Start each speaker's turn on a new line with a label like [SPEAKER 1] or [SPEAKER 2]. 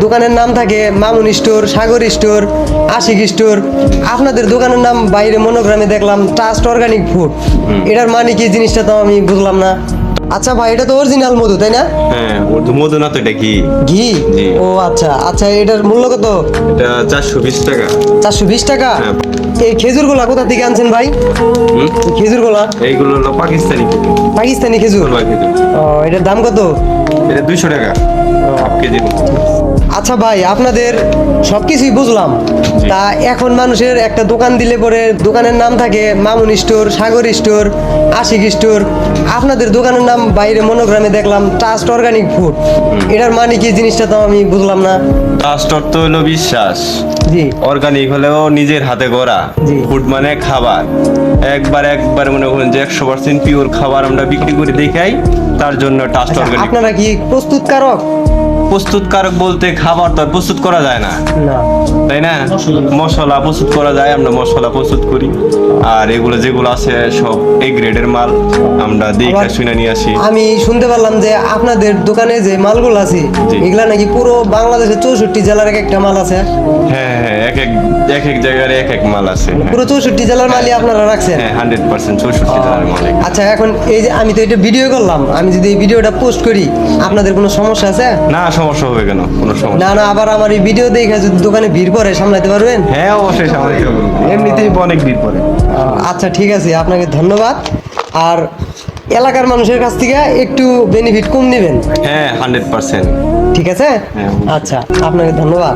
[SPEAKER 1] দোকানের নাম থাকে মামুন স্টোর, সাগর স্টোর, আশিক স্টোর। আপনাদের দোকানের নাম বাইরে মনোগ্রামে দেখলাম ট্রাস্ট অর্গানিক ফুড। এটার মানে কি জিনিসটা তো আমি বুঝলাম না। আচ্ছা ভাই, এটা তো অরিজিনাল মধু তাই না?
[SPEAKER 2] হ্যাঁ, ওর তো মধু না, তো এটা ঘি।
[SPEAKER 1] ঘি?
[SPEAKER 2] জি।
[SPEAKER 1] ও আচ্ছা আচ্ছা, এটার মূল্য কত?
[SPEAKER 2] এটা 420 টাকা।
[SPEAKER 1] 420 টাকা?
[SPEAKER 2] হ্যাঁ।
[SPEAKER 1] এই খেজুরগুলা কোথা থেকে আনছেন ভাই?
[SPEAKER 2] হুম?
[SPEAKER 1] এই খেজুরগুলা
[SPEAKER 2] এইগুলো হলো পাকিস্তানি খেজুর।
[SPEAKER 1] পাকিস্তানি খেজুর?
[SPEAKER 2] ফুলবাই খেজুর।
[SPEAKER 1] ও, এটার দাম কত?
[SPEAKER 2] এটা 200 টাকা হাফ কেজি।
[SPEAKER 1] আচ্ছা ভাই, আপনাদের সবকিছুই বুঝলাম।
[SPEAKER 2] জি।
[SPEAKER 1] তা এখন মানুষের একটা দোকান দিলে পরে দোকানের নাম থাকে মামুন স্টোর, সাগর স্টোর, আশিক স্টোর। আপনাদের দোকানের নাম বাইরে মনোগ্রামে দেখলাম ট্রাস্ট অর্গানিক ফুড। এটার মানে কি জিনিসটা তো আমি বুঝলাম না।
[SPEAKER 2] ট্রাস্ট অর্থ হলো বিশ্বাস।
[SPEAKER 1] জি
[SPEAKER 2] অর্গানিক হলেও নিজের হাতে গড়া।
[SPEAKER 1] জি।
[SPEAKER 2] ফুড মানে খাবার। একবার মনে করেন যে 100% পিওর খাবার আমরা বিক্রি করে দেখাই, তার জন্য ট্রাস্ট
[SPEAKER 1] আচ্ছা,
[SPEAKER 2] অর্গানিক।
[SPEAKER 1] আপনারা কি প্রস্তুতকারক?
[SPEAKER 2] প্রস্তুতকারক বলতে খাবার তো আর প্রস্তুত করা যায় না,
[SPEAKER 1] না।
[SPEAKER 2] তাই না? মশলা প্রস্তুত করা যায়, আমরা মশলা প্রস্তুত করি। আর এগুলো যেগুলো আছে সব এ গ্রেডের মাল, আমরা দেখে
[SPEAKER 1] আবার
[SPEAKER 2] শুনে নিয়ে আসি।
[SPEAKER 1] আমি শুনতে পারলাম যে আপনাদের দোকানে যে মালগুলো আছে
[SPEAKER 2] জি।
[SPEAKER 1] এগুলা নাকি পুরো বাংলাদেশের 64 জেলার এক একটা মাল আছে।
[SPEAKER 2] হ্যাঁ হ্যাঁ, এক এক জায়গার এক এক মাল আছে।
[SPEAKER 1] পুরো 64 জেলার মালই আপনারা রাখছেন?
[SPEAKER 2] হ্যাঁ, 100% 64 জেলার মাল।
[SPEAKER 1] আচ্ছা, এখন এই যে আমি তো এটা ভিডিও করলাম, আমি যদি এই ভিডিওটা পোস্ট করি আপনাদের কোনো সমস্যা আছে?
[SPEAKER 2] না, সমস্যা হবে কেন? কোনো সমস্যা
[SPEAKER 1] না না, আবার আমার এই ভিডিও দেখে যদি দোকানে ভিড় পড়ে সামলাতে পারবেন?
[SPEAKER 2] হ্যাঁ, অবশ্যই সামনে এমনিতেই অনেক ভিড় পড়ে।
[SPEAKER 1] আচ্ছা ঠিক আছে, আপনাকে ধন্যবাদ। আর এলাকার মানুষের কাছ থেকে একটু বেনিফিট কম নেবেন,
[SPEAKER 2] হ্যাঁ, 100%।
[SPEAKER 1] ঠিক আছে?
[SPEAKER 2] হ্যাঁ।
[SPEAKER 1] আচ্ছা, আপনাকে ধন্যবাদ।